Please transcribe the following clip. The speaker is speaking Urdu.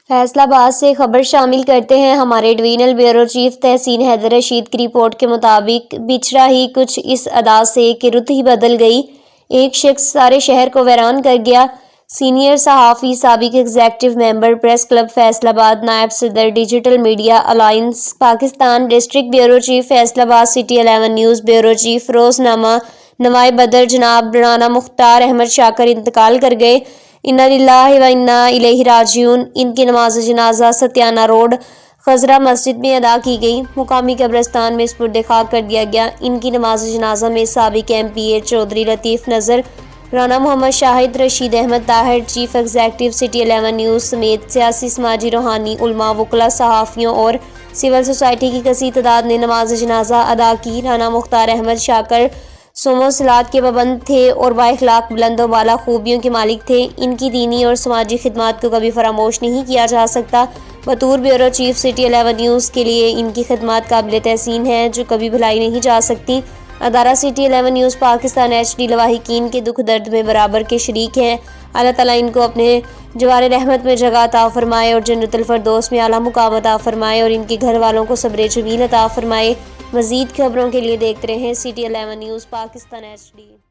فیصل آباد سے خبر شامل کرتے ہیں۔ ہمارے ڈویژنل بیورو چیف تحسین حیدر رشید کی رپورٹ کے مطابق بچھڑا ہی کچھ اس ادا سے کہ رت ہی بدل گئی، ایک شخص سارے شہر کو ویران کر گیا۔ سینئر صحافی، سابق executive member, press club Faisal آباد، نائب صدر، digital media alliance Pakistan, district bureau chief Faisal آباد، سٹی 11 نیوز بیورو چیف، روزنامہ نوائے بدر جناب رانا مختار احمد شاکر انتقال کر گئے۔ انا للہ و انا الیہ راجعون۔ ان کی نماز جنازہ ستیانہ روڈ خضرہ مسجد میں ادا کی گئی، مقامی قبرستان میں سپرد خاک کر دیا گیا۔ ان کی نماز جنازہ میں سابق M P A Chaudhry Latif Nazar, Rana Muhammad Shahid, Rashid Ahmed Tahir, chief executive city 11 news سمیت سیاسی، سماجی، روحانی، علماء، وکلاء، صحافیوں اور سول سوسائٹی کی کثیر تعداد نے نماز جنازہ ادا کی۔ رانا مختار احمد شاکر صوم و صلات کے پابند تھے اور بااخلاق، بلند و بالا خوبیوں کے مالک تھے۔ ان کی دینی اور سماجی خدمات کو کبھی فراموش نہیں کیا جا سکتا۔ بطور بیورو چیف سٹی 11 نیوز کے لیے ان کی خدمات قابل تحسین ہیں جو کبھی بھلائی نہیں جا سکتی۔ ادارہ city 11 news Pakistan H D لواحقین کے دکھ درد میں برابر کے شریک ہیں۔ اللہ تعالیٰ ان کو اپنے جوار رحمت میں جگہ عطا فرمائے اور جنت الفردوس میں اعلیٰ مقام عطا فرمائے اور ان کے گھر والوں کو صبر جمیل عطا فرمائے۔ مزید خبروں کے لیے دیکھتے رہیں city 11 news Pakistan H D.